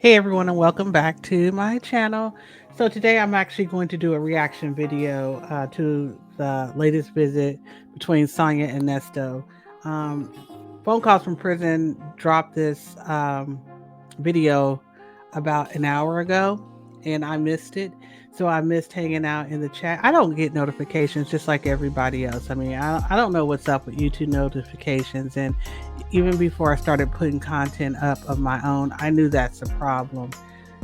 Hey everyone, and welcome back to my channel. So today I'm actually going to do a reaction video to the latest visit between Sonya and Nesto. Um, Phone Calls from Prison dropped this video about an hour ago, and I missed it. So I missed hanging out in the chat. I don't get notifications just like everybody else. I mean, I don't know what's up with YouTube notifications. And even before I started putting content up of my own, I knew that's a problem.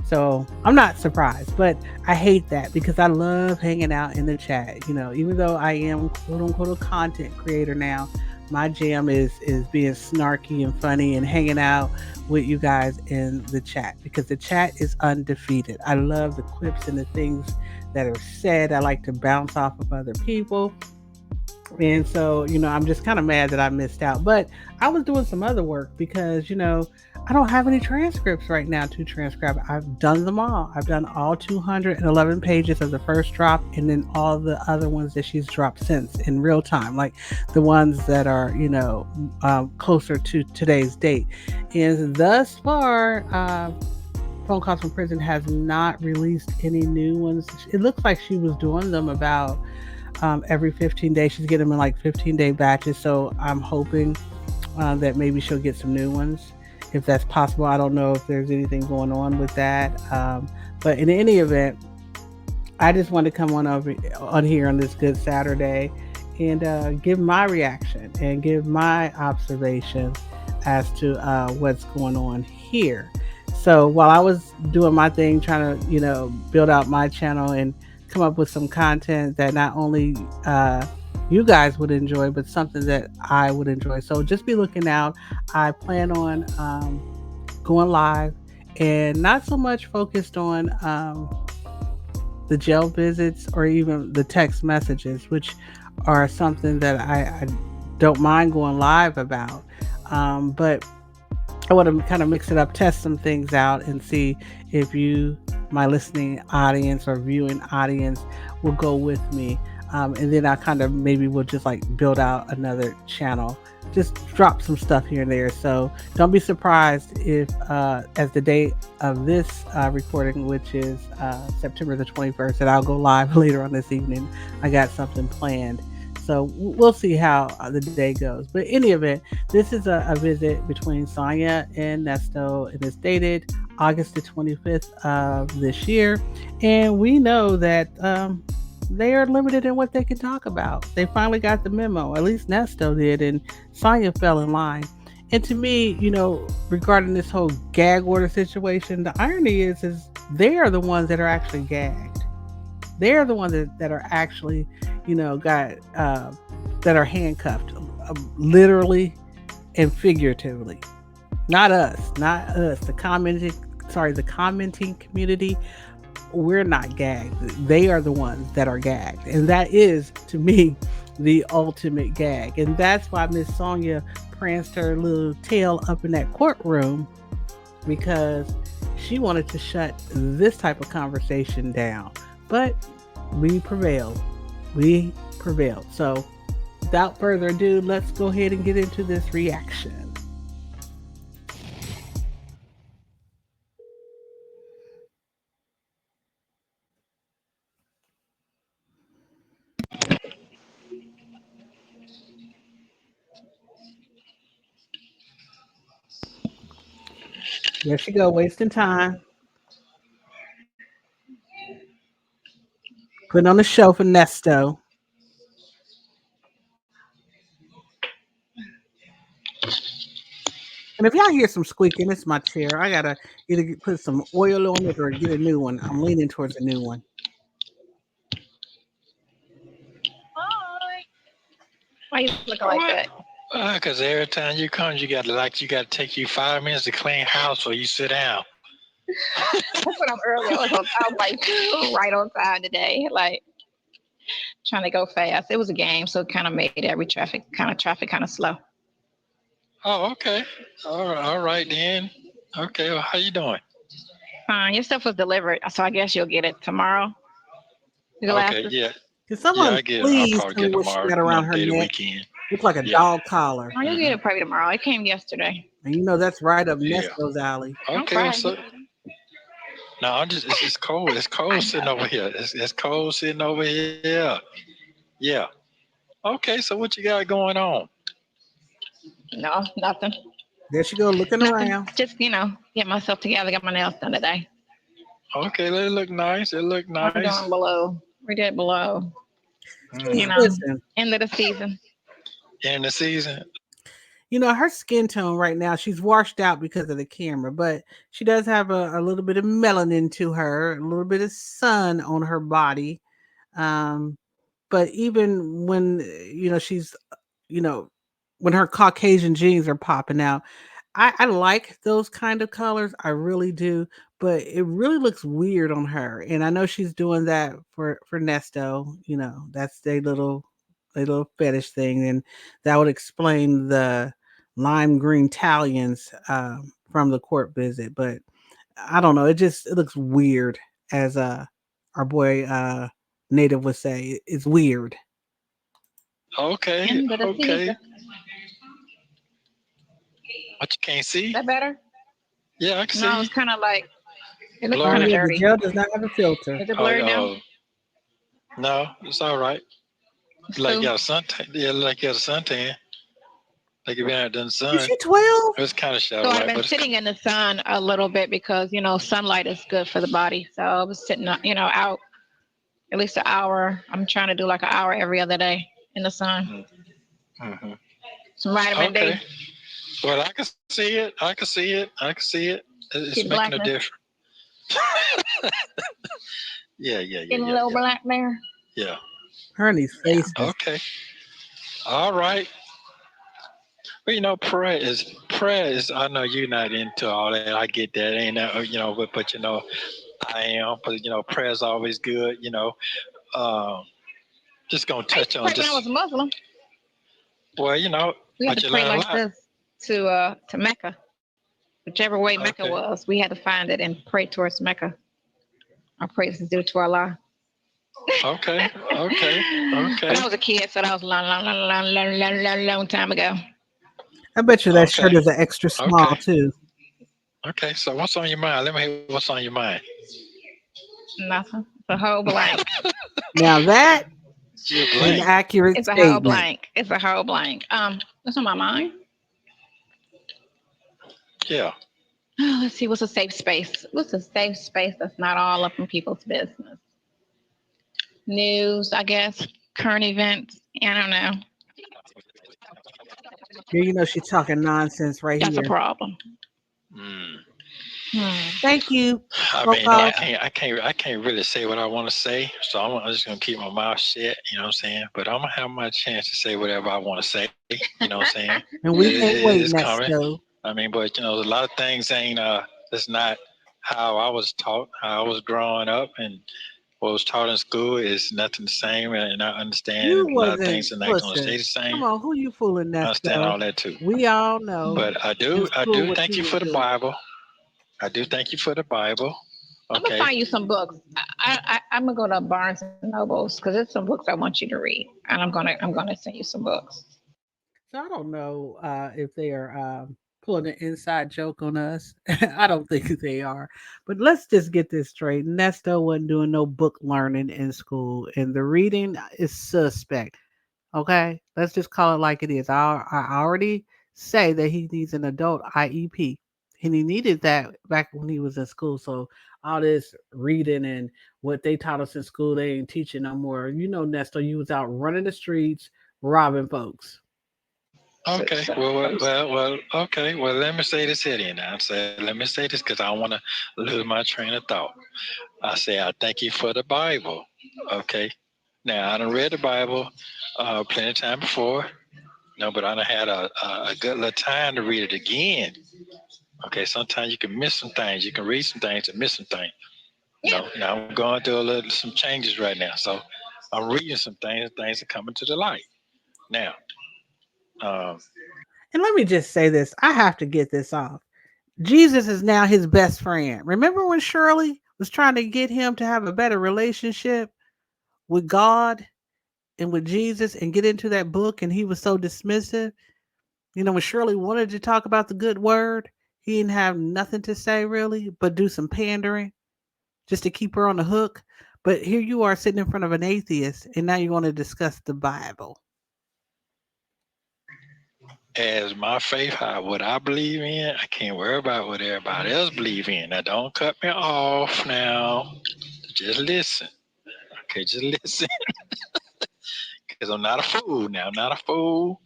So I'm not surprised, but I hate that because I love hanging out in the chat. You know, even though I am quote unquote a content creator now, my jam is being snarky and funny and hanging out with you guys in the chat because the chat is undefeated. I love the quips and the things that are said. I like to bounce off of other people. And so, I'm just kind of mad that I missed out. But I was doing some other work because, I don't have any transcripts right now to transcribe. I've done them all. I've done all 211 pages of the first drop and then all the other ones that she's dropped since in real time, like the ones that are, closer to today's date. And thus far, Phone Calls from Prison has not released any new ones. It looks like she was doing them about every 15 days. She's getting them in like 15-day batches. So I'm hoping that maybe she'll get some new ones if that's possible. I don't know if there's anything going on with that. But in any event, I just want to come on here on this good Saturday and give my reaction and give my observations as to what's going on here. So while I was doing my thing, trying to build out my channel and come up with some content that not only you guys would enjoy, but something that I would enjoy. So just be looking out. I plan on going live and not so much focused on the jail visits or even the text messages, which are something that I don't mind going live about. But I want to kind of mix it up, test some things out, and see if you, my listening audience or viewing audience, will go with me. And then I kind of maybe will just like build out another channel, just drop some stuff here and there. So don't be surprised if, as the date of this recording, which is September the 21st, that I'll go live later on this evening. I got something planned. So we'll see how the day goes. But in any event, this is a visit between Sonya and Nesto. It is dated August the 25th of this year. And we know that they are limited in what they can talk about. They finally got the memo. At least Nesto did. And Sonya fell in line. And to me, regarding this whole gag order situation, the irony is they are the ones that are actually gagged. They're the ones that are actually, got that are handcuffed, literally and figuratively. Not us, not us. The commenting community. We're not gagged. They are the ones that are gagged, and that is, to me, the ultimate gag. And that's why Miss Sonya pranced her little tail up in that courtroom because she wanted to shut this type of conversation down. But we prevailed. We prevailed. So without further ado, let's go ahead and get into this reaction. There she go, wasting time. Putting on the show for Nesto. And if y'all hear some squeaking, it's my chair. I gotta either put some oil on it or get a new one. I'm leaning towards a new one. Why you looking like that? Because every time you come, you got to take you 5 minutes to clean house before you sit down. That's what I'm early. I was like right on time today. Like trying to go fast. It was a game, so it kind of made every traffic kind of slow. Oh, okay. All right then. Okay, well, how you doing? Your stuff was delivered, so I guess you'll get it tomorrow. Okay, yeah. Can someone I get it. I'll please probably tell me get what she tomorrow. got around her Day the neck? weekend. Looks like a Yeah. dog collar. Oh, you'll get it probably tomorrow. It came yesterday. And that's right up Yeah. Nesto's alley. Okay, No, I'm just it's cold. It's cold sitting over here. It's cold sitting over here. Yeah. Okay, so what you got going on? No, nothing. There she go looking Nothing. around. Just, get myself together, get my nails done today. Okay, they look nice. It look I'm nice. doing below. We did below, you Mm-hmm. know, Listen, end of the season. In the season. her skin tone right now, she's washed out because of the camera, but she does have a little bit of melanin to her, a little bit of sun on her body. Um, but even when, she's, you know, when her Caucasian genes are popping out, I like those kind of colors. I really do. But it really looks weird on her. And I know she's doing that for Nesto. That's their little fetish thing. And that would explain the lime green talons from the court visit. But I don't know. It looks weird, as our boy Native would say. It's weird. Okay, End of the okay. season. What you can't Is see? that better? Yeah, I can No, see. it's kind of like, it looks kind Blurry. of Yeah, the dirty. gel does not have a filter. Is it Oh, blurry now? no, it's all right. It's Like you cool. got a suntan. Yeah, like you got a suntan. Like you've been out in the Is sun. she 12? It was kind of So shadow I've light, been but sitting in the sun a little bit because, sunlight is good for the body. So I was sitting, out at least an hour. I'm trying to do like an hour every other day in the sun. mm-hmm. Some vitamin Okay. D. Well, I can see it. I can see it. I can see it. It's See the making a blackness? difference. Yeah, yeah, yeah, Getting a yeah, little yeah, black there? yeah. Her and these Yeah. faces. Okay. All right. Well, prayer is. I know you're not into all that. I get that. Ain't that but I am. But prayer is always good. Um, just gonna I used touch to on pray when I just was a Muslim. well, We had but to you pray learn a like lot. this to Mecca. Whichever way Mecca Okay. was, we had to find it and pray towards Mecca. Our praise is due to Allah. Okay. Okay. But Okay. I was a kid, so that was a long, long, long, long, long, long, long, long time ago. I bet you that Okay. shirt is an extra Okay. small too. Okay. So what's on your mind? Let me hear what's on your mind. Nothing. It's a whole blank. Now that You're is an blank. accurate It's a whole statement. blank. It's a whole blank. What's on my mind? Yeah. Let's see. What's a safe space? What's a safe space that's not all up in people's business? News, I guess. Current events. I don't know. Here, she's talking nonsense right That's a here. problem. Mm. Hmm. Thank you, I mean, I Coco. can't, I can't, I can't really say what I want to say, so I'm just gonna keep my mouth shut. You know what I'm saying? But I'm gonna have my chance to say whatever I want to say. You know what I'm saying? And we can't It's wait, coming. Nesto. I mean, but a lot of things ain't. It's not how I was taught, how I was growing up, and what was taught in school is nothing the same. And I You understand a lot of wasn't things are not gonna stay listen. the same. Come on, who you fooling, I understand Nesto? all that too. We all know But I in do, I school do what thank you you was for the doing. Bible. I do thank you for the Bible. I'm gonna Okay. find you some books. I'm gonna go to Barnes and Nobles because there's some books I want you to read, and I'm gonna send you some books. So I don't know if they are pulling an inside joke on us. I don't think they are. But let's just get this straight. Nesto wasn't doing no book learning in school, and the reading is suspect. Okay, let's just call it like it is. I already say that he needs an adult IEP, and he needed that back when he was in school. So all this reading and what they taught us in school, they ain't teaching no more. Nesto, you was out running the streets, robbing folks. Okay. Well. Okay. Well, let me say this here then. Let me say this because I don't want to lose my train of thought. I say I thank you for the Bible. Okay. Now I done read the Bible plenty of time before. No, but I done had a good little time to read it again. Okay. Sometimes you can miss some things. You can read some things and miss some things. Yeah. Now I'm going through some changes right now. So I'm reading some things. Things are coming to the light now. Um, And let me just say this: I have to get this off. Jesus is now his best friend. Remember when Shirley was trying to get him to have a better relationship with God and with Jesus and get into that book, and he was so dismissive? When Shirley wanted to talk about the good word, he didn't have nothing to say really, but do some pandering. just to keep her on the hook. But here you are sitting in front of an atheist, and now you want to discuss the Bible. As my faith, what I believe in, I can't worry about what everybody else believe in. Now, don't cut me off now. Just listen. Okay, just listen. Because I'm not a fool now. I'm not a fool.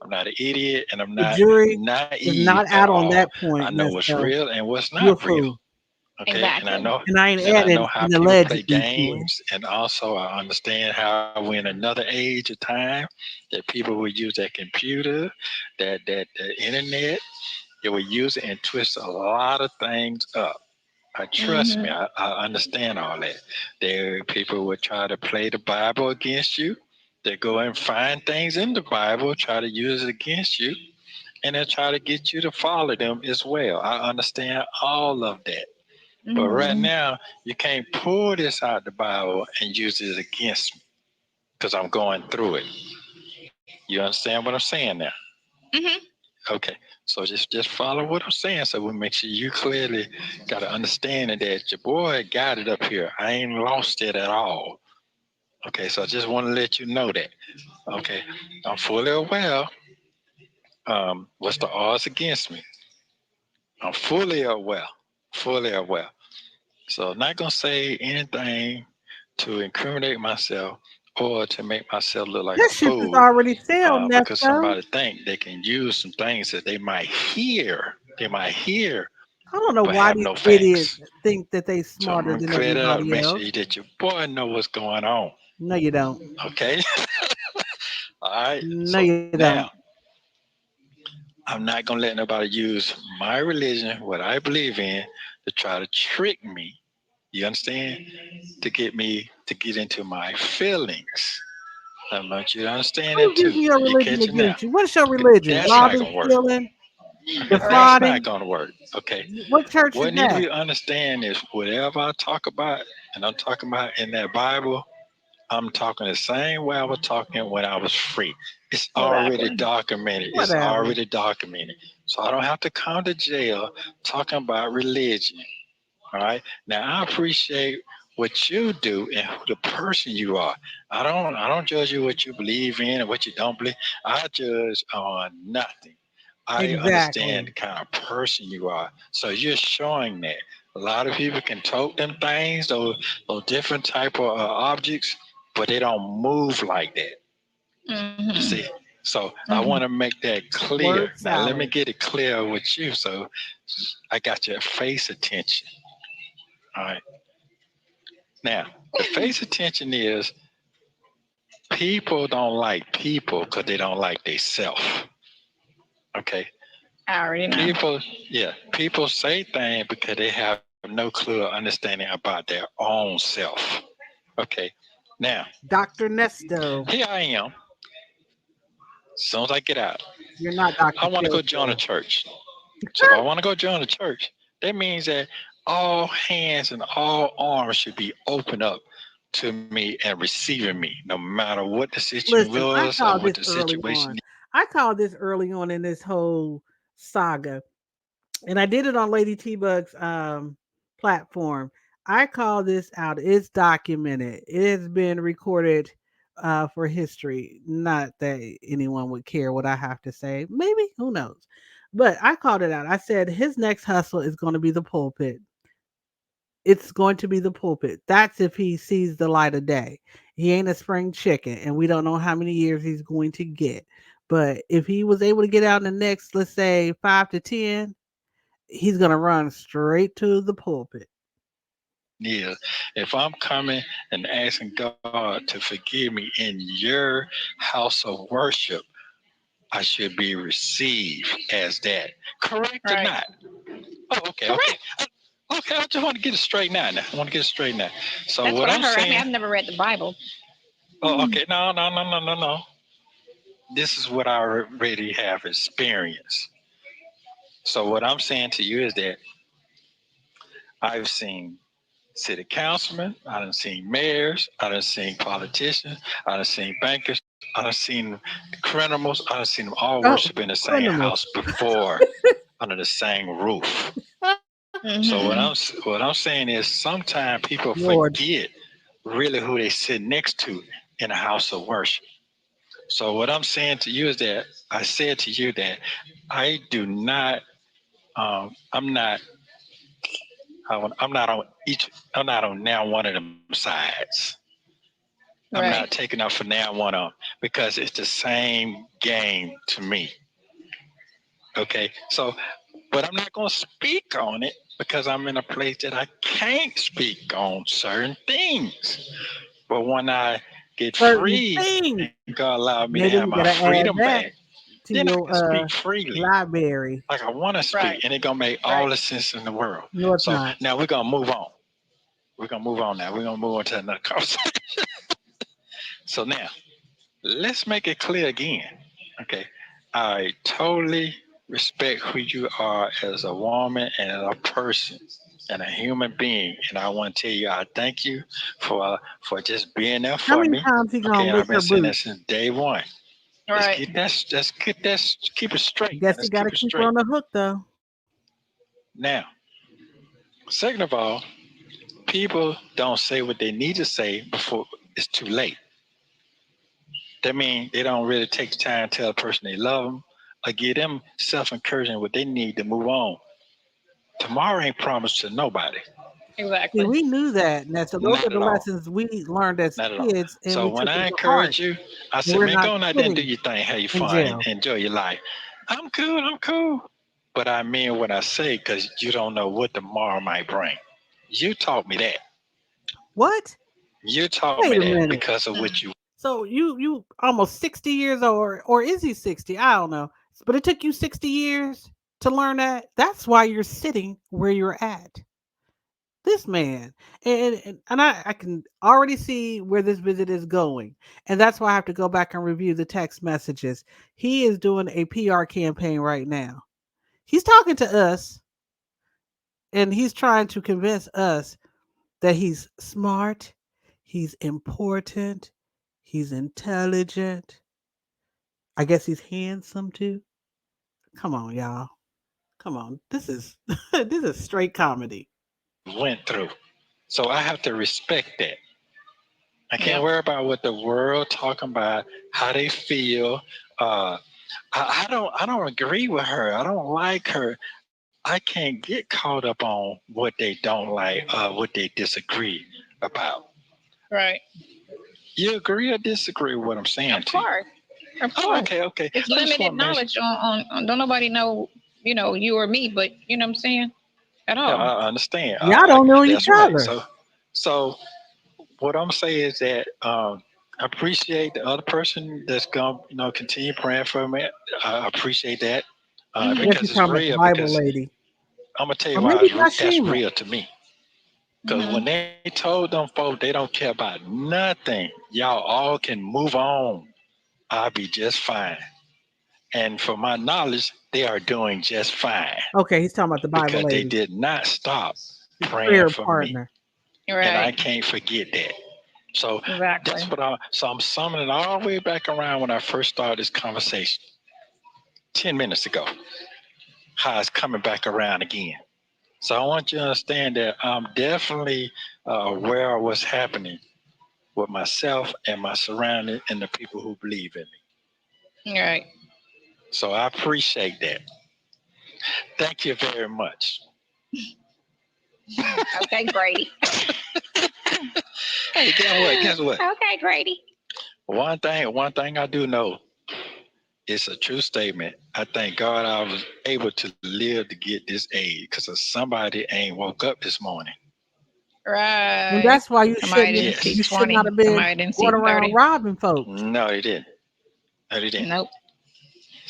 I'm not an idiot, and I'm The not jury is naive not at out on all. that I point, know what's Nesto. real and what's You a not real. fool. Okay, Exactly. And I ain't and I know adding how an people play allegedly to it. games, and also I understand how we're in another age of time that people will use their computer, that the internet. They will use it and twist a lot of things up. Trust me, Mm-hmm. I understand all that. There, people would try to play the Bible against you. They go and find things in the Bible, try to use it against you, and they try to get you to follow them as well. I understand all of that. But right Mm-hmm. now, you can't pull this out the Bible and use it against me because I'm going through it. You understand what I'm saying now? Mm-hmm. Okay, so just follow what I'm saying, so we make sure you clearly got to understand that your boy got it up here. I ain't lost it at all. Okay, so I just want to let you know that. Okay, I'm fully aware. What's the odds against me? I'm fully aware. Fully aware. So I'm not gonna say anything to incriminate myself or to make myself look like That a shit is fool, already sailed, because Nesto. somebody think they can use some things that they might hear. They might hear, I don't know but why have these no idiots facts. think that they So I'm smarter gonna than clear that up. everybody Make sure else. that your boy know what's going on. No, you don't. Okay. All right. No, So you don't. now I'm not gonna let nobody use my religion, what I believe in, to try to trick me. You understand? To get me to get into my feelings. I want you to understand Who's that too. using your You religion catch it now? against you? What's your religion? That's not Robbing, gonna work. stealing, Okay, that's Right. not defrauding? gonna work. Okay. What church is What need to that? be understand is whatever I talk about, and I'm talking about in that Bible, I'm talking the same way I was talking when I was free. It's already Exactly. documented. It's Whatever. already documented. So I don't have to come to jail talking about religion. All right. Now I appreciate what you do and who the person you are. I don't judge you what you believe in and what you don't believe. I judge on nothing. I understand Exactly. the kind of person you are. So you're showing that. A lot of people can tote them things, those different type of objects, but they don't move like that. You Mm-hmm. see? So I Mm-hmm. want to make that clear. Word Now let me salad. get it clear with you. So I got your face attention. All right. Now, the face attention is people don't like people because they don't like themselves. Okay. I already know. People, yeah, people say things because they have no clue or understanding about their own self. Okay. Now, Dr. Nesto. here I am. As soon as I get out, You're not I Dr. want to go join a Pillsbury. church. So if I want to go join a church, that means that all hands and all arms should be open up to me and receiving me, no matter what the situation Listen, I was or called what this the early situation on. I called this early on in this whole saga. And I did it on Lady T Bug's platform. I call this out. It's documented. It has been recorded for history. Not that anyone would care what I have to say. Maybe, who knows? But I called it out. I said his next hustle is going to be the pulpit. It's going to be the pulpit. That's if he sees the light of day. He ain't a spring chicken, and we don't know how many years he's going to get. But if he was able to get out in the next, let's say, 5 to 10, he's gonna run straight to the pulpit. is. If I'm coming and asking God to forgive me in your house of worship, I should be received as that. Correct or Right. not? Oh, okay, okay. Correct. Okay, I just want to get it straight now. I want to get it straight now. So That's what what I I'm heard. I mean, saying, I've never read the Bible. oh, okay, no, no, no, no, no, no. This is what I already have experienced. So what I'm saying to you is that I've seen city councilmen, I done seen mayors, I done seen politicians, I done seen bankers, I done seen criminals, I done seen them all Oh, worship in the same criminals. house before under the same roof. So Mm-hmm. what I'm saying is sometimes people Lord. forget really who they sit next to in a house of worship. So what I'm saying to you is that I said to you that I do not. I'm not. I'm not on each. I'm not on now one of them sides. I'm not Right. taking up for now one of them because it's the same game to me. Okay, so but I'm not going to speak on it because I'm in a place that I can't speak on certain things. But when I get Certain free things. and God allowed me to have my Maybe you gotta freedom add back, that to then I can speak your freely library. like I want to speak, Right. and it's gonna make all Right. the sense in the world. No, it's So not. now we're gonna move on. We're gonna move on now. We're gonna move on to another conversation. So now let's make it clear again. Okay, I totally respect who you are as a woman and as a person and a human being, and I want to tell you I thank you for just being there How for many me. times he Okay, gonna and lick I've been her saying that boots? since day one. Right. Let's keep it straight. Guess he Let's gotta keep it keep her straight. on the hook though. Now, second of all, people don't say what they need to say before it's too late. That means they don't really take the time to tell a person they love them or give them self encouragement what they need to move on. Tomorrow ain't promised to nobody. See, Exactly. we knew that, and that's so those Not are at the all. lessons we learned as Not at all. kids, and So we when took I them to heart. encourage you, I And said, we're man, not go on out there and do sitting your thing, have your in fun, and jail. enjoy your life. I'm cool. I'm cool. But I mean what I say because you don't know what tomorrow might bring. You taught me that. What? You taught Wait me a that minute. because of what Mm. you. So you almost 60 years old, or is he 60? I don't know. But it took you 60 years to learn that. That's why you're sitting where you're at. This man, and I can already see where this visit is going, and that's why I have to go back and review the text messages. He is doing a PR campaign right now. He's talking to us, and he's trying to convince us that he's smart, he's important, he's intelligent. I guess he's handsome too. Come on, y'all. Come on. This is this is straight comedy. went through. So I have to respect that. I can't Yep. worry about what the world talking about, how they feel. Uh, I don't agree with her. I don't like her. I can't get caught up on what they don't like, what they disagree about. Right. You agree or disagree with what I'm saying Of to you? course. Of Oh, course. okay, okay. It's I just limited want to make sure. knowledge on don't nobody know, you or me, but you know what I'm saying? At Yeah, all. I understand. Y'all don't know each That's right. other. So what I'm saying is that I appreciate the other person that's gonna, continue praying for me. I appreciate that I Mm-hmm. guess because he's it's talking about the real. Bible Because lady. I'm gonna tell you Or why maybe that's Yashima. real to me. Because Mm-hmm. when they told them folks they don't care about nothing, y'all all can move on. I'll be just fine. And for my knowledge, they are doing just fine Okay, he's talking about the Bible because they lady. did not stop His praying prayer for me. partner. And I Right. can't forget that. So that's Exactly. so I'm summing it all the way back around when I first started this conversation 10 minutes ago, how it's coming back around again. So I want you to understand that I'm definitely aware of what's happening with myself and my surrounding and the people who believe in me. Right. So I appreciate that. Thank you very much. Okay, Grady. Hey, guess what? Guess what? Okay, Grady. One thing I do know, it's a true statement. I thank God I was able to live to get this age because somebody ain't woke up this morning. And Right. that's why you Somebody shouldn't didn't see you Yes. should not 20. have been Somebody didn't see going around 30. robbing folks. No, they didn't. No, they didn't. Nope.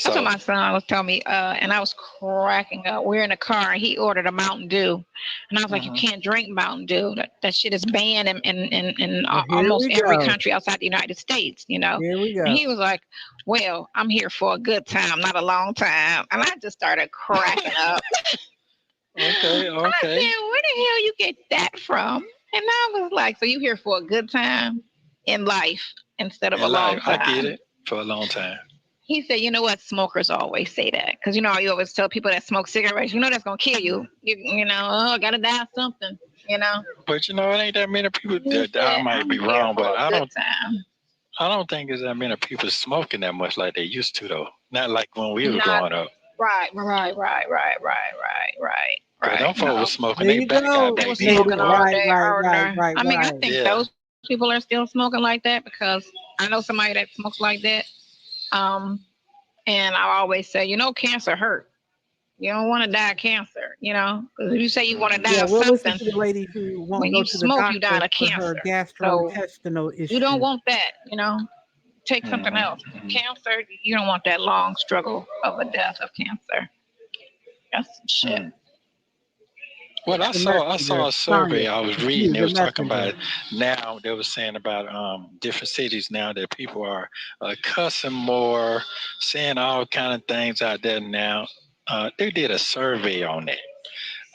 That's what So, my son was telling me, and I was cracking up. We're in the car, and he ordered a Mountain Dew, and I was like, "You mhm. can't drink Mountain Dew. That shit is banned in Well, here almost we every go. country outside the United States." Here we And go. he was like, "Well, I'm here for a good time, not a long time," and I just started cracking up. Okay, I okay. said, "Where the hell you get that from?" And I was like, "So you here for a good time in life instead of a In life, long I get time?" it for a long time. He said, you know what? Smokers always say that because you always tell people that smoke cigarettes, that's gonna kill you. Oh, gotta die of something. But it ain't that many people. He That I said, might I'm be here wrong, for but a good time. I don't think there's that many people smoking that much like they used to though. Not like when we were Not growing up. right. Cause them folks was smoking There they you back out go. They back were then, smoking boy. all Right, day, right, all right, day. right, I mean, I right. think Yeah. those people are still smoking like that because I know somebody that smokes like that. Um, and I always say, cancer hurt. You don't want to die of cancer, because if you say you want to Yeah, die of we'll listen something, to the lady who won't when go you to the smoke, you die doctor of for her cancer. So gastrointestinal you don't issue. want that, Take something else. Cancer, you don't want that long struggle of a death of cancer. That's some shit. Well, I The saw messenger, a survey Sonya. I was reading. You, They the was talking about messenger. now. They was saying about different cities now that people are cussing more, saying all kind of things out there now. They did a survey on that.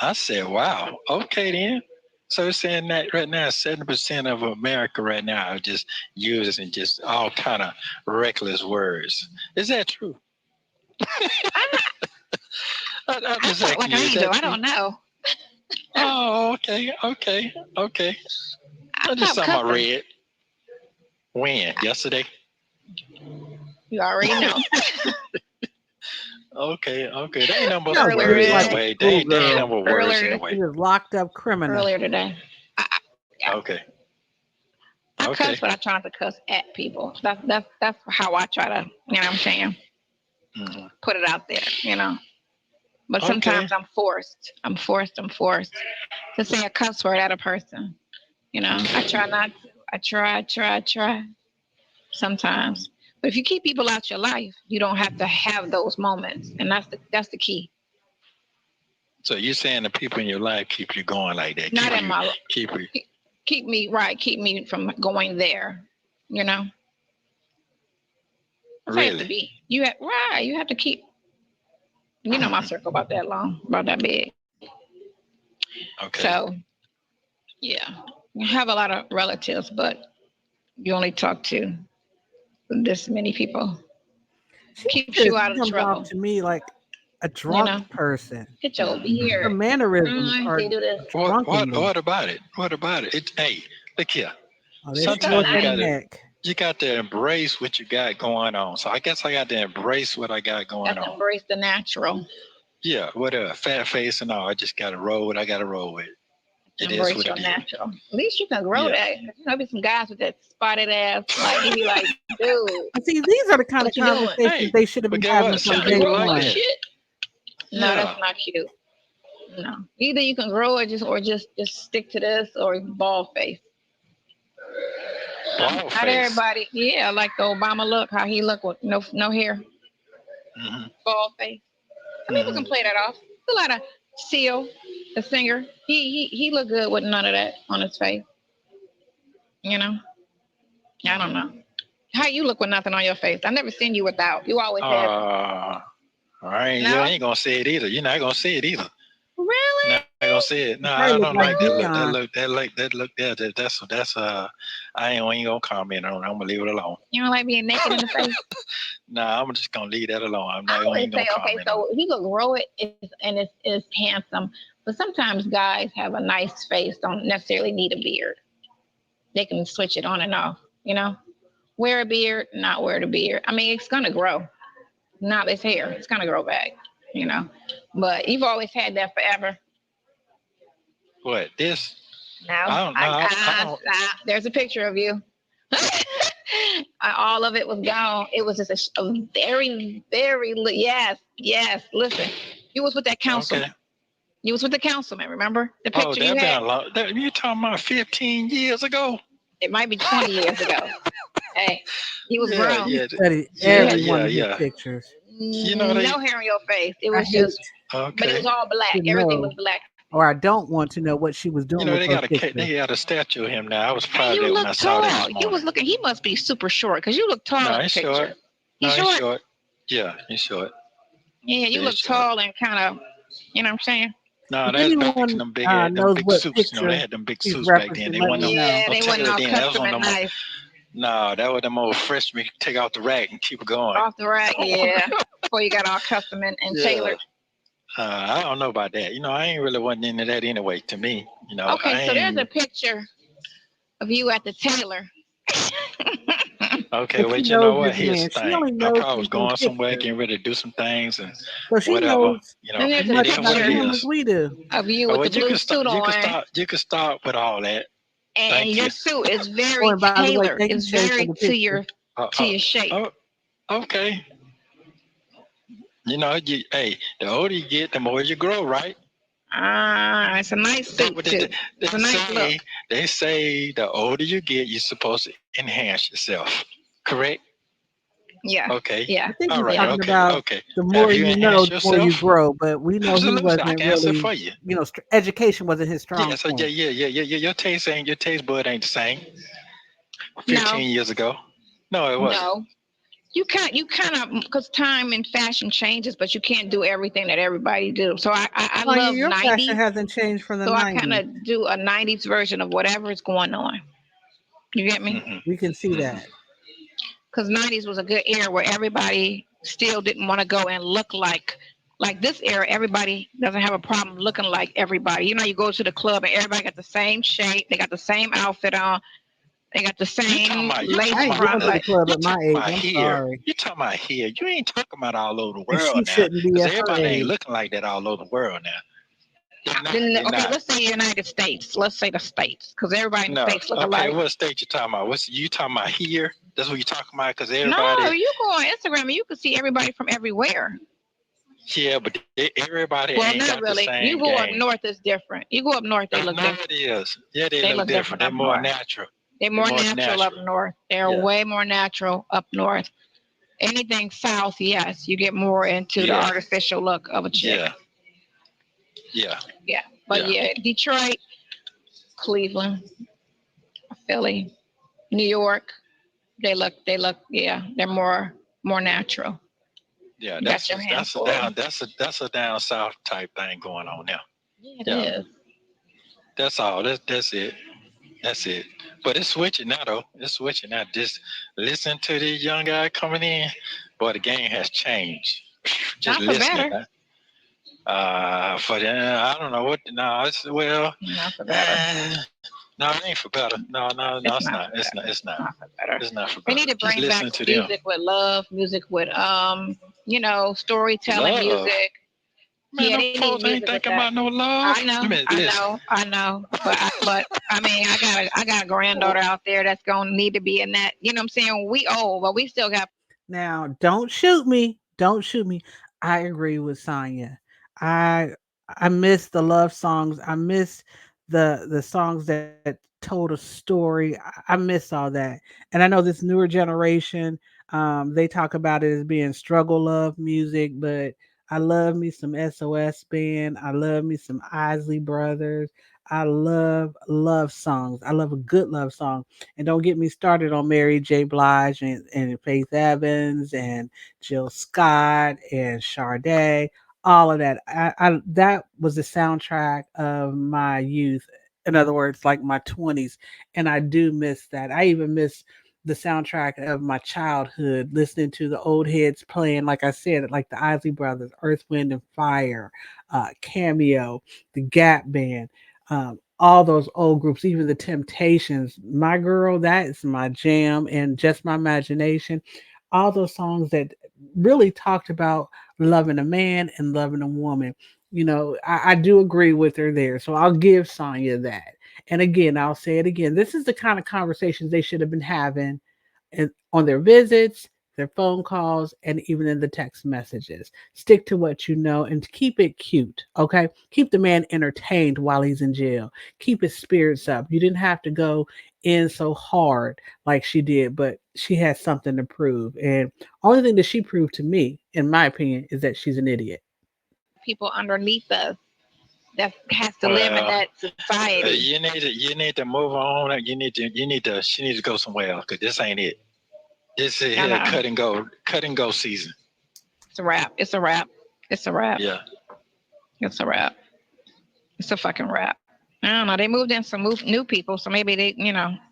I said, "Wow, okay then." So it's saying that right now, 70% of America right now are just using just all kind of reckless words. Is that true? I'm I just talk like asking you. an Is angel. that I true? don't know. Oh, okay. I That's just talk something I cussing. read. When? Yesterday? You already know. Okay. They ain't number Sounds Earlier words just like today. a anyway. They ain't schoolgirl. number words Earlier, She anyway. was locked up criminal. earlier today. Yeah. Okay. I Okay. cuss, but I try not to cuss at people. That's how I try to, what I'm saying, Mhm. put it out there. But Okay. sometimes I'm forced. To say a cuss word at a person. I try not to. I try. Sometimes. But if you keep people out your life, you don't have to have those moments. And that's the key. So you're saying the people in your life keep you going like that? Not in my Keep you. keep me from going there. You know? That's how you have to Really? be. You have to keep my circle about that long, about that big. Okay. So yeah. You have a lot of relatives, but you only talk to this many people. Keeps you out She of comes off trouble. to me like a You drunk know? person. Get your Her beard. mannerisms are They do this. drunkenly. What about it? What about it? Hey, look here. Oh, there It's she so goes Sometimes that nice. neck. you got to embrace what you got going on. So I guess I got to embrace what I got going Have to on. embrace the natural. Yeah, whatever. Fat face and all. I just got to roll what I got to roll with. It is Embrace what your it is. natural. At least you can grow Yeah. that. Be some guys with that spotted ass. Like you be like, dude, And see, these are the kind of what you doing? conversations Hey, they should have but been get having what? from Some You day people doing like more one. that. shit? No, Yeah. that's not cute. No. Either you can grow it just stick to this or bald face. Bald Not face. everybody. Yeah, like the Obama look, how he look with no hair, Hmm. bald face. Some people can play that off. A lot of Seal, the singer. He looked good with none of that on his face. You know. I don't know. How you look with nothing on your face? I've never seen you without. You always have. You No? ain't gonna say it either. You're not gonna say it either. Really? Not gonna say it. No, She I probably don't look like like that look. B.A.N.K. That's I ain't gonna comment on it. I'm gonna leave it alone. You don't like being naked in the face? Nah, I'm just gonna leave that alone. I'm I not always ain't gonna say, okay, comment on so it. he look grow it and it's handsome. But sometimes guys have a nice face, don't necessarily need a beard. They can switch it on and off, Wear a beard, not wear the beard. I mean, it's gonna grow. Not his hair. It's gonna grow back, you know. But you've always had that forever. What this? No, I don't know. I don't. there's a picture of you. All of it was gone. It was just a very, very yes. Listen, you was with that councilman. Okay. You was with the councilman. Remember the Oh, picture you that been had? a lot. You talking about 15 years ago? It might be 20 years ago. Hey, he was Yeah, grown. yeah, Studied You yeah, every had one yeah, of his yeah. pictures. You know no they. hair on your face. It I was hate just, but it was Okay. all black. to Everything was know, black. or I don't want to know what she was doing with They those got pictures. a statue of him now. I was And proud of you that when look I saw that tall. this You morning. was looking. He must be super short because you look tall No, in the he's picture. short. He's No, he's short. short. Yeah, he's short. Yeah, you Yeah, look he's short. tall and kind of, you know what I'm saying? No, If that's back in anyone them them knows big what suits. They picture had them big she's suits back then. referencing, They let wasn't me no, know. Yeah, no they wasn't tailor all then. That was custom on and them. nice. No, that was the more fresh me take off the rack and keep it going. Off the rack, yeah. Before you got all custom and tailored. I don't know about that. I ain't really wasn't into that anyway. To me, Okay, I so there's a ain't. picture of you at the tailor. Okay, But she wait. You know knows what? this Here's man. the She thing. only I knows probably him was through going somewhere, pictures. getting ready to do some things and So she whatever. knows Then there's as a It much is about what it picture him as is. we do. of you Oh, with well, the you blue can start. suit You can on. start. You can start with all that. And Thank your you. suit is Oh, very and by the way, tailored. thank you, It's Shay, for very the to picture. your shape. Oh, okay. Hey, the older you get, the more you grow, right? Ah, it's a nice That suit what too. It's a nice look. they say the older you get, you're supposed to enhance yourself. Correct? Yeah, Okay. yeah, I think All he's right. yeah. talking Okay. about Okay. the Have more you you know, enhanced the more you yourself? grow. But we know he Absolutely. I wasn't can answer for really, you. education wasn't his Yeah. strong So point. yeah. Your taste bud ain't the same. No, 15 years ago. No, it wasn't. no. You kind of because time and fashion changes, but you can't do everything that everybody do. So I Tanya, love your fashion 90s. hasn't changed from the So I kind 90s. of do a 90s version of whatever is going on. You get me? Mm-hmm. We can see Mm-hmm. that. Because 90s was a good era where everybody still didn't want to go and look like this era. Everybody doesn't have a problem looking like everybody. You go to the club and everybody got the same shape. They got the same outfit on. They got the same lace I ain't front. going to the Like club You at my talking age. about I'm here. sorry. You talking about here. You ain't talking about all over the And world she now. shouldn't be Because at her everybody ain't age. looking like that all over the world now. You're not. then, You're okay, not. let's say United States. Let's say the states, because everybody in the No. states look Okay, alike. what state you talking about? What's you talking about here? That's what you talking about? Because No, everybody, you go on Instagram and you can see everybody from everywhere. yeah, but everybody Well, ain't not got the really. same You go up game. north, it's different. You go up north, they I look know different. it is. Yeah, they They look look different. different They're up more north. natural. They're They're more more natural up natural. north. They're Yeah. way more natural up north. Anything south, yes, you get more into the Yeah. artificial look of a chick. Yeah. Yeah. Yeah. But Yeah. yeah, Detroit, Cleveland, Philly, New York, yeah, they're more natural. Yeah. You got your handful. That's a down south type thing going on now. Yeah, it Yeah. is. That's all. That's it. That's it. But it's switching now though. It's switching now. Just listen to this young guy coming in. Boy, the game has changed. Just Not for listening. better. For the, I don't know what. No, it's well. Not for better. No, it ain't for better. No, It's it's not not. for better. It's not. Not for better. It's not for They better. need to Just bring back listening to them. music with love, music with storytelling Love. music. Man, Yeah, them they need folks ain't music with thinking that. about no love. I know, Man, I listen. know, I know. But I mean, I got a granddaughter out there that's gonna need to be in that. You know what I'm saying? We old, but we still got. Now, don't shoot me. Don't shoot me. I agree with Sonya. I I miss the love songs. I miss the songs that told a story. I miss all that. And I know this newer generation, they talk about it as being struggle love music, but I love me some SOS band. I love me some Isley Brothers. I love songs. I love a good love song. And don't get me started on Mary J. Blige and Faith Evans and Jill Scott and Sade. All of that. That was the soundtrack of my youth. In other words, like my 20s. And I do miss that. I even miss the soundtrack of my childhood, listening to the old heads playing, like I said, like the Isley Brothers, Earth, Wind, and Fire, Cameo, the Gap Band, all those old groups, even the Temptations. My girl, that is my jam, and just my imagination. All those songs that really talked about loving a man and loving a woman. I do agree with her there. So I'll give Sonya that. And again, I'll say it again. This is the kind of conversations they should have been having on their visits, their phone calls, and even in the text messages. Stick to what you know and keep it cute, okay? Keep the man entertained while he's in jail. Keep his spirits up. You didn't have to go in so hard like she did, but she has something to prove. And only thing that she proved to me, in my opinion, is that she's an idiot. People underneath us that has to live in Well, that society. you need to move on. She needs to go somewhere else because this ain't it. This is I here know. cut and go season. It's a wrap. It's a wrap. It's a wrap. Yeah. It's a wrap. It's a fucking wrap. I don't know. They moved in some new people, so maybe they,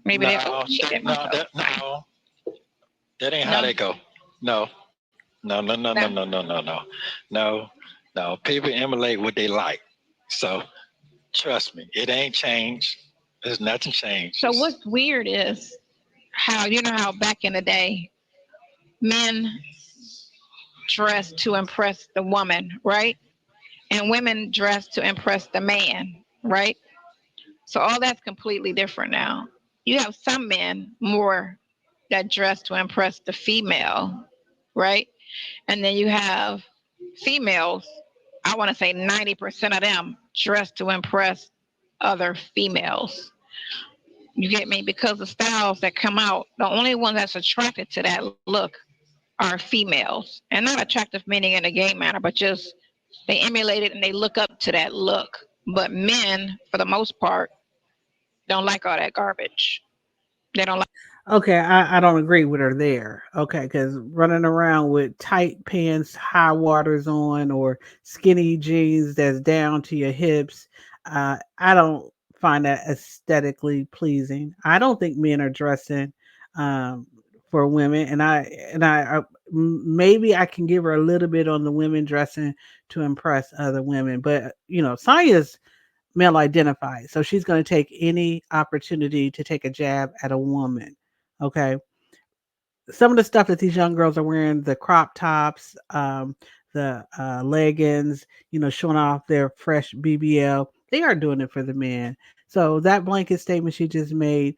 maybe they. Oh No, shit! Hit myself. no, that ain't how No, they go. No, no, no, no, no, no. no, no, no, no, no, no. People emulate what they like. So trust me, it ain't changed. There's nothing changed. So what's weird is how how back in the day men dressed to impress the woman, right? And women dressed to impress the man, right? So all that's completely different now. You have some men more that dress to impress the female, right? And then you have females, I want to say 90% of them dress to impress other females. You get me? Because the styles that come out, the only one that's attracted to that look are females. And not attractive meaning in a gay manner, but just they emulate it and they look up to that look. But men, for the most part, don't like all that garbage. They don't like. Okay, I don't agree with her there. Okay, because running around with tight pants, high waters on, or skinny jeans that's down to your hips, I don't find that aesthetically pleasing. I don't think men are dressing um, for women, maybe I can give her a little bit on the women dressing to impress other women, but Sonya's male identified. So she's going to take any opportunity to take a jab at a woman. Okay. Some of the stuff that these young girls are wearing, the crop tops, the leggings, showing off their fresh BBL, they are doing it for the men. So that blanket statement she just made,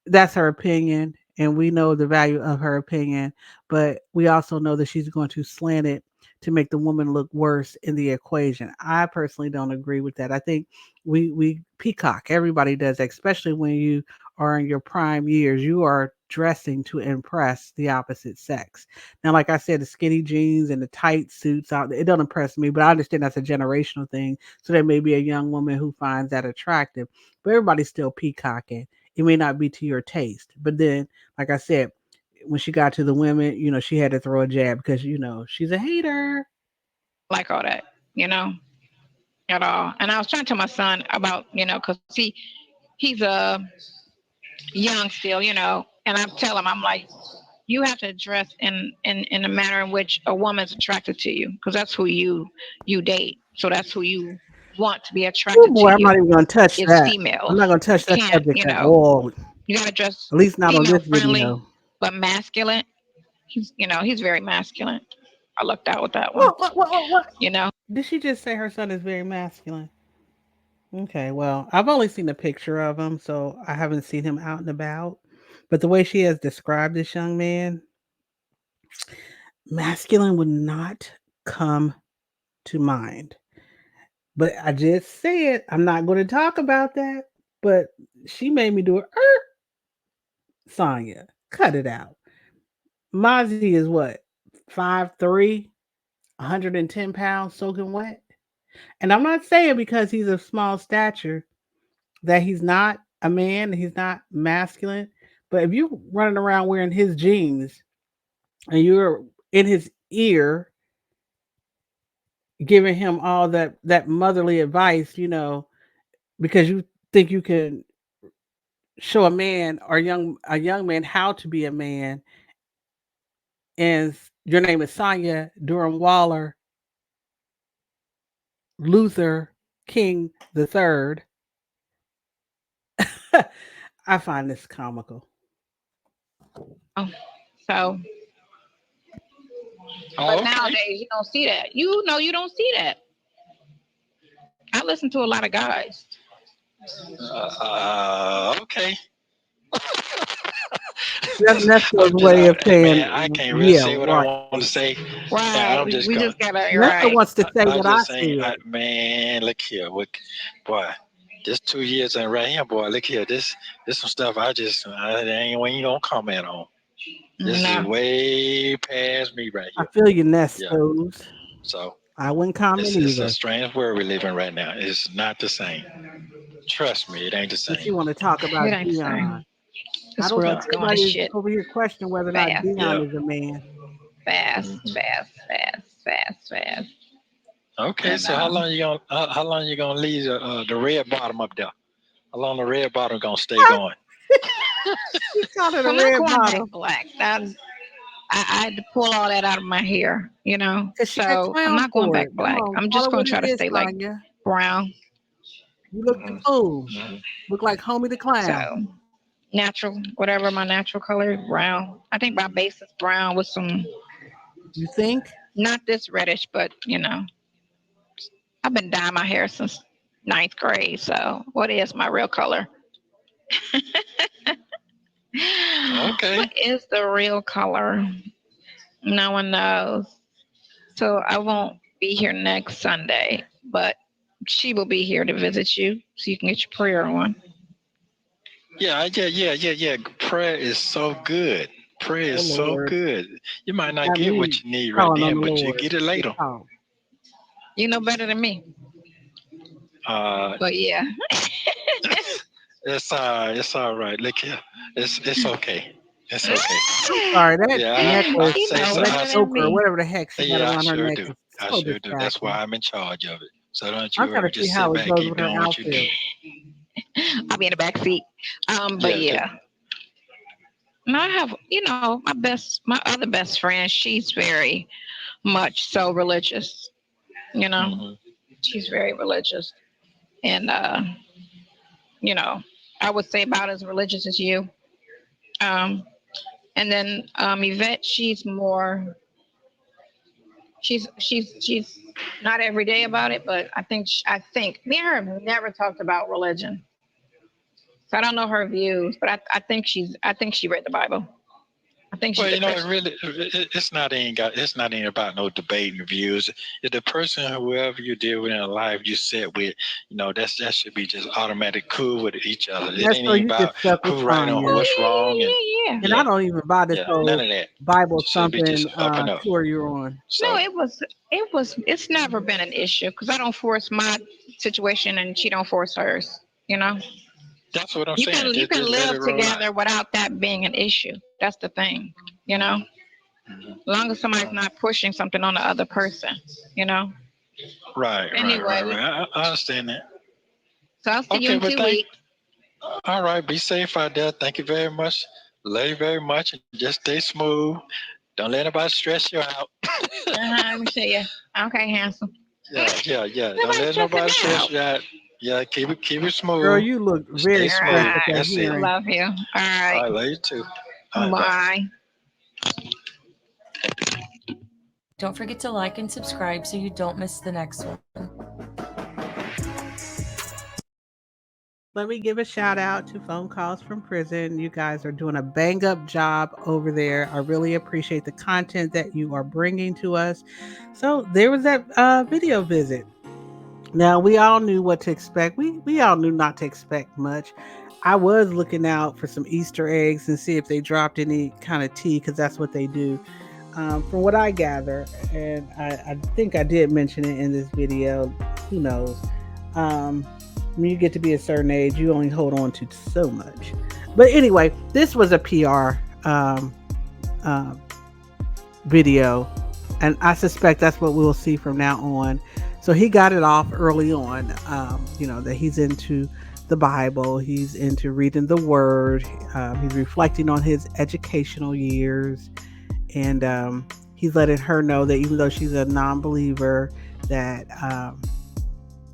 that's her opinion. And we know the value of her opinion, but we also know that she's going to slant it to make the woman look worse in the equation. I personally don't agree with that. I think we peacock. Everybody does, especially when you are in your prime years. You are dressing to impress the opposite sex. Now, like I said, the skinny jeans and the tight suits out, it don't impress me, but I understand that's a generational thing. So there may be a young woman who finds that attractive, but everybody's still peacocking. It may not be to your taste. But then, like I said, when she got to the women, she had to throw a jab because, she's a hater. like all that, you know, at all. And I was trying to tell my son about, because he's young still, and I tell him, I'm like, you have to dress in a manner in which a woman's attracted to you, because that's who you date. So that's who you want to be Oh attracted boy, to I'm not you even going to touch is that. I'm not females. going to touch You that can't, subject at all. you got to dress At least not on female this friendly, video. but masculine. He's very masculine. I lucked out with that one, What? What? What? What? What? you know. Did she just say her son is very masculine? Okay, well, I've only seen a picture of him, so I haven't seen him out and about. But the way she has described this young man, masculine would not come to mind. But I just said I'm not going to talk about that. But she made me do it. Sonya, cut it out. Mozzie is what? 5'3", 110 pounds soaking wet. And I'm not saying because he's of small stature that he's not a man, he's not masculine. But if you're running around wearing his jeans and you're in his ear giving him all that motherly advice, because you think you can show a man or a young man how to be a man, and your name is Sonya Durham Waller Luther King the Third. I find this comical. Oh, so, but Oh, okay. nowadays you don't see that. You don't see that. I listen to a lot of guys. Okay. That's I'm Nestor's just, way of hey man, I saying, can't really yeah, say what I right. want to say. Yeah, I'm Right. just We going. just gotta. You're Nestor right. wants to say I what I just ain't. said. Man, look here, what, boy? This 2 years ain't right here, boy. Look here, this some stuff I ain't even gonna comment on. This is No. way past me right I here. feel you, Yeah. Nestos. So I wouldn't comment it's a either. strange world we live in right now. It's not the same. Trust me, it ain't the But same. you want to talk about It ain't the Dion. same. I This don't think world's going to anybody's shit over here questioning whether or not fast, Dion Yeah. is a man. fast, Hmm. fast, fast, fast, fast. Okay, And so how long you gonna leave the red bottom up there? Along the red bottom gonna stay going. She called it a I'm not red going back bottom black. I had to pull all that out of my hair, because she got So I'm clown not going for back it. Come black. on, I'm call just it going what to it try to is, stay like Sonya. brown. You look the fool. Mhm. Look like Homie the Clown. So natural, whatever my natural color is, brown. I think my base is brown with some, You think? not this reddish, but I've been dyeing my hair since ninth grade. So what is my real color? What Okay. is the real color? No one knows. So I won't be here next Sunday, but she will be here to visit you so you can get your prayer on. Yeah. Prayer is so good. Prayer Oh is so Lord, good. You might not got get me what you need right calling on then, the but you Lord. get it Good later. talk. You know better than me. Uh, But yeah. it's all right. Look here, it's okay. It's okay. I'm sorry, that Yeah, necklace, I You say know so. that I, better s- than choker, or me. whatever the heck she got yeah, I around her sure neck do. is I so sure do. That's why distracting. I'm in charge of it. So don't I'm you trying ever to see just how sit it back, goes keep with her doing what you do. outfit. I'll be in the back seat. But Yeah. yeah. And I have, my other best friend, she's very much so religious, you know. Hmm. She's very religious. And you know, I would say about as religious as you. Um and then Yvette, she's not every day about it, but I think me and her have never talked about religion. So I don't know her views, but I think she read the Bible. I think Well, she's a it Christian. really, it's not ain't about no debating views. If the person, whoever you deal with in life, you sit with, that should be just automatic cool with each other. And It that's ain't so even you get about stuck with who right on Sonya. what's Oh wrong, and yeah, yeah, yeah, And yeah, I don't even buy this yeah, none whole of that. Bible Should be just thumping up and up. tour you're on. No, So it's never been an issue because I don't force my situation and she don't force hers. You know, that's what I'm you saying. can you can Just let live it roll out. together without that being an issue. That's the thing. You know, Hmm. as Hmm. long as somebody's not pushing something on the other person. You know. Anyway, I understand that. so I'll see you Okay, in but 2 weeks. all right. Be safe out there. Thank you very much. Love you very much, and just stay smooth. Don't let anybody stress you out. Let me see you. Okay, handsome. Yeah. Don't Nobody's let stressing nobody me stress out. you out. Yeah, keep it Girl, smooth. you look Stay very All stressed smooth. with right. that That's it. hearing. Love you. All right. I love you too. All right, bye. Bye. Don't forget to like and subscribe so you don't miss the next one. Let me give a shout out to Phone Calls from Prison. You guys are doing a bang up job over there. I really appreciate the content that you are bringing to us. So there was that video visit. Now we all knew what to expect. We all knew not to expect much. I was looking out for some Easter eggs and see if they dropped any kind of tea because that's what they do. From what I gather, and I think I did mention it in this video. Who knows? When you get to be a certain age, you only hold on to so much. But anyway, this was a PR uh, video, and I suspect that's what we'll see from now on. So he got it off early on, that he's into the Bible, he's into reading the Word, he's reflecting on his educational years, and he's letting her know that even though she's a non-believer, that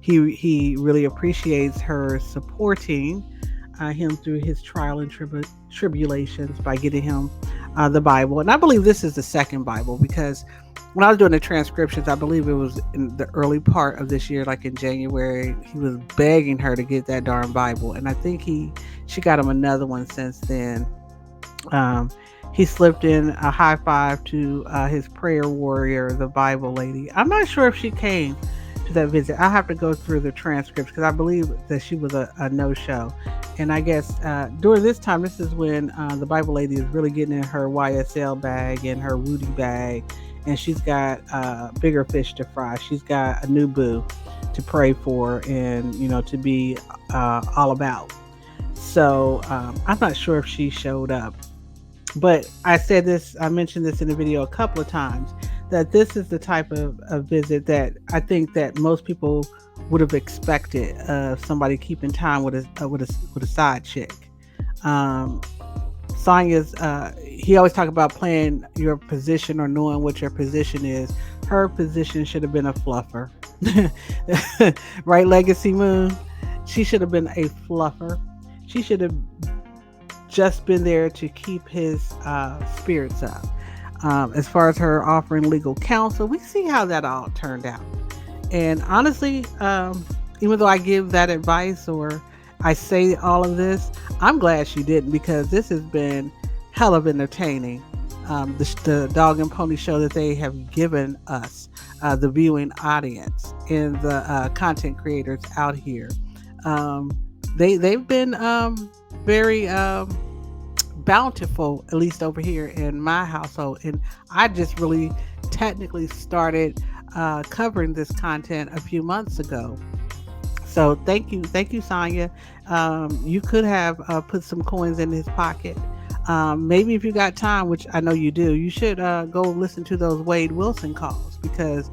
he really appreciates her supporting him through his trial and tribulations by getting him the Bible. And I believe this is the second Bible because when I was doing the transcriptions, I believe it was in the early part of this year, like in January, he was begging her to get that darn Bible. And I think she got him another one since then. Um, he slipped in a high five to his prayer warrior, the Bible lady. I'm not sure if she came to that visit. I'll have to go through the transcripts because I believe that she was a no show. And I guess during this time, this is when the Bible lady is really getting in her YSL bag and her Rudy bag. And she's got bigger fish to fry. She's got a new boo to pray for and, to be all about. So I'm not sure if she showed up. But I mentioned this in the video a couple of times. that this is the type of visit that I think that most people would have expected of somebody keeping time with a side chick. Um, Sonya's he always talk about playing your position or knowing what your position is. Her position should have been a fluffer. Right, Legacy Moon? She should have been a fluffer. She should have just been there to keep his spirits up. As far as her offering legal counsel, we see how that all turned out. And honestly, even though I give that advice or I say all of this, I'm glad she didn't because this has been hell of entertaining. The dog and pony show that they have given us, the viewing audience and the content creators out here. Um, they've been very bountiful, at least over here in my household. And I just really technically started covering this content a few months ago. So thank you, Sonya. You could have put some coins in his pocket. Maybe if you got time, which I know you do, you should go listen to those Wade Wilson calls because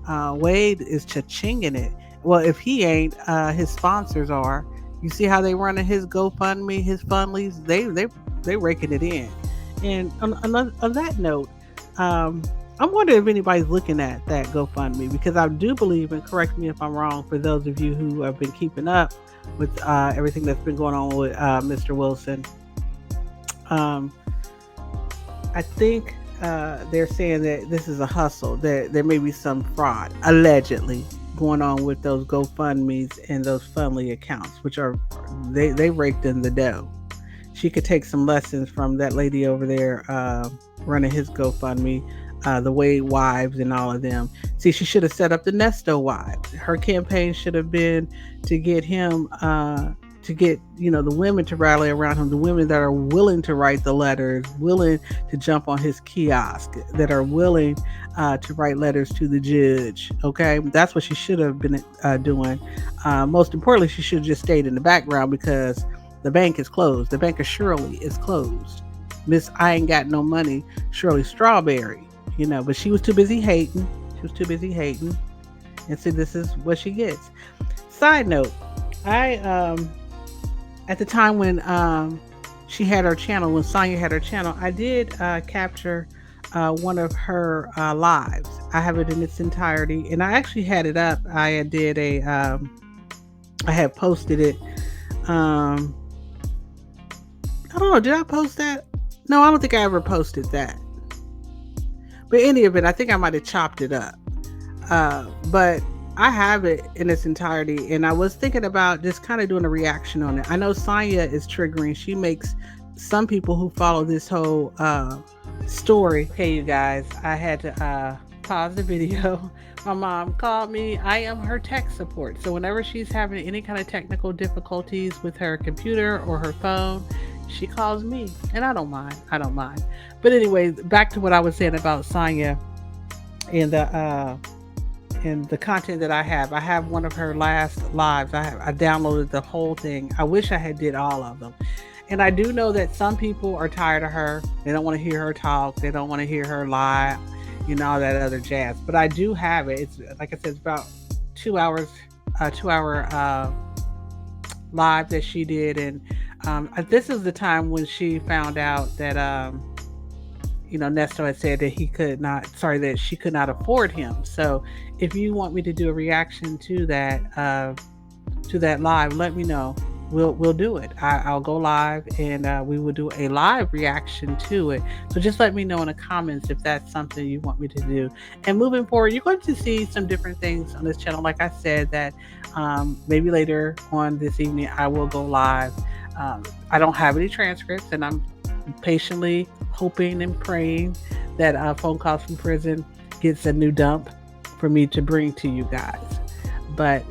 Wade is cha-chinging it. Well, if he ain't, his sponsors are. You see how they running his GoFundMe, his Fundlies? They raking it in. And on that note, I'm wondering if anybody's looking at that GoFundMe because I do believe, and correct me if I'm wrong, for those of you who have been keeping up with everything that's been going on with Mr. Wilson, um, I think they're saying that this is a hustle. There may be some fraud, allegedly, going on with those GoFundMe's and those Fundly accounts, which are they raked in the dough. She could take some lessons from that lady over there running his GoFundMe, the Wade wives and all of them. See, she should have set up the Nesto wives. Her campaign should have been to get him, to get the women to rally around him, the women that are willing to write the letters, willing to jump on his kiosk, that are willing to write letters to the judge. Okay, that's what she should have been doing. Most importantly, she should have just stayed in the background because the bank is closed. The Bank of Shirley is closed. Miss I ain't got no money, Shirley Strawberry, but she was too busy hating. She was too busy hating. And see, this is what she gets. Side note, I at the time when she had her channel, when Sonya had her channel, I did capture one of her lives. I have it in its entirety, and I actually had it up. I had posted it. I don't know. Did I post that? No, I don't think I ever posted that. But in any event, I think I might have chopped it up. But I have it in its entirety, and I was thinking about just kind of doing a reaction on it. I know Sonya is triggering. She makes some people who follow this whole story. Okay, you guys, I had to pause the video. My mom called me. I am her tech support. So whenever she's having any kind of technical difficulties with her computer or her phone, she calls me, and I don't mind. But anyway, back to what I was saying about Sonya and the content that I have. I have one of her last lives. I downloaded the whole thing. I wish I had did all of them. And I do know that some people are tired of her. They don't want to hear her talk. They don't want to hear her lie, all that other jazz. But I do have it. It's like I said, it's about 2 hours, 2 hour live that she did. And this is the time when she found out that Nesto had said that she could not afford him. So if you want me to do a reaction to that live, let me know. We'll do it. I'll go live and we will do a live reaction to it. So just let me know in the comments if that's something you want me to do. And moving forward, you're going to see some different things on this channel. Like I said, that maybe later on this evening I will go live. I don't have any transcripts, and I'm patiently hoping and praying that Phone Calls from Prison gets a new dump for me to bring to you guys. But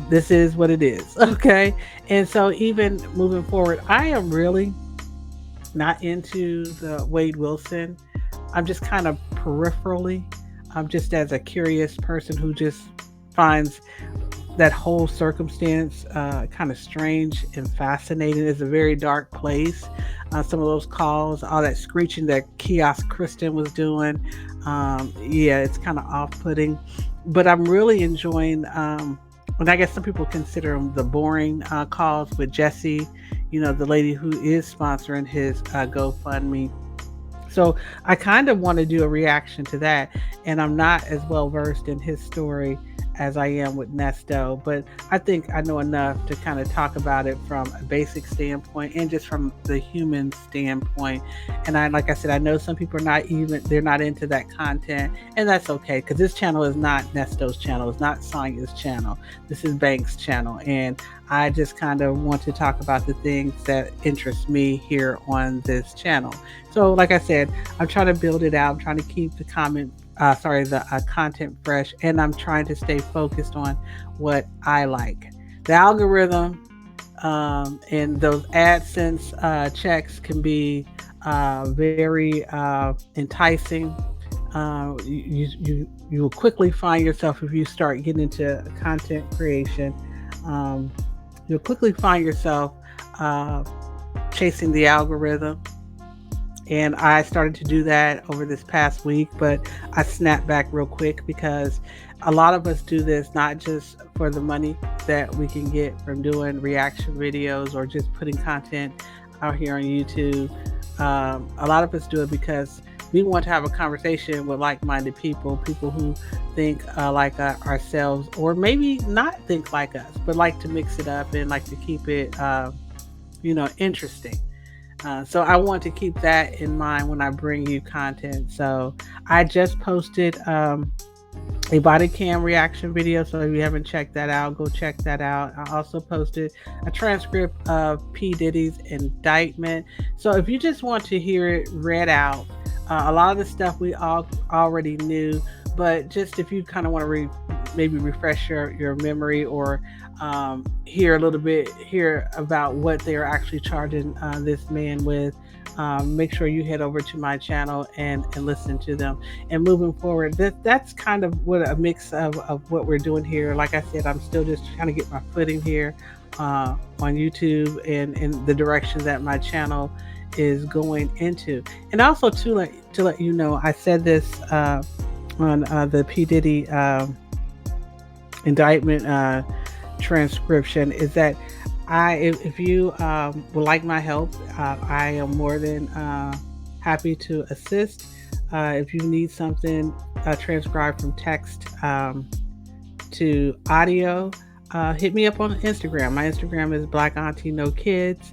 this is what it is, okay? And so even moving forward, I am really not into the Wade Wilson. I'm just kind of peripherally. I'm just as a curious person who just finds that whole circumstance kind of strange and fascinating. It's a very dark place. Some of those calls, all that screeching that kiosk Kristen was doing, yeah, it's kind of off-putting. But I'm really enjoying. And I guess some people consider them the boring calls with Jesse, the lady who is sponsoring his GoFundMe. So I kind of want to do a reaction to that. And I'm not as well versed in his story as I am with Nesto, but I think I know enough to kind of talk about it from a basic standpoint and just from the human standpoint. And like I said, I know some people are they're not into that content, and that's okay because this channel is not Nesto's channel, it's not Sonya's channel. This is B.A.N.K's channel, and I just kind of want to talk about the things that interest me here on this channel. So, like I said, I'm trying to build it out. I'm trying to keep the content fresh, and I'm trying to stay focused on what I like. The algorithm and those AdSense checks can be very enticing. You will quickly find yourself if you start getting into content creation. Um, you'll quickly find yourself uh, chasing the algorithm, and I started to do that over this past week, but I snapped back real quick because a lot of us do this not just for the money that we can get from doing reaction videos or just putting content out here on YouTube. A lot of us do it because we want to have a conversation with like-minded people who think like ourselves, or maybe not think like us, but like to mix it up and like to keep it, interesting. So I want to keep that in mind when I bring you content. So I just posted a body cam reaction video. So if you haven't checked that out, go check that out. I also posted a transcript of P. Diddy's indictment. So if you just want to hear it read out, a lot of the stuff we all already knew, but just if you kind of want to maybe refresh your memory, or hear a little bit here about what they are actually charging this man with, make sure you head over to my channel and listen to them. And moving forward, that's kind of what a mix of what we're doing here. Like I said, I'm still just trying to get my footing here on YouTube and in the direction that my channel is going into. And also to let you know, I said this on the P. Diddy indictment transcription, is that if you would like my help, I am more than happy to assist. If you need something transcribed from text to audio, hit me up on Instagram. My Instagram is Black Auntie No Kids.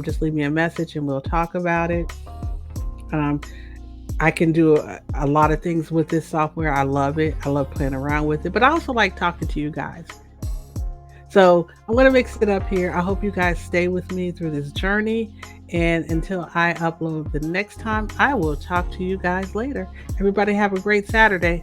Just leave me a message and we'll talk about it. I can do a lot of things with this software. I love it. I love playing around with it, but I also like talking to you guys. So I'm going to mix it up here. I hope you guys stay with me through this journey. And until I upload the next time, I will talk to you guys later. Everybody have a great Saturday.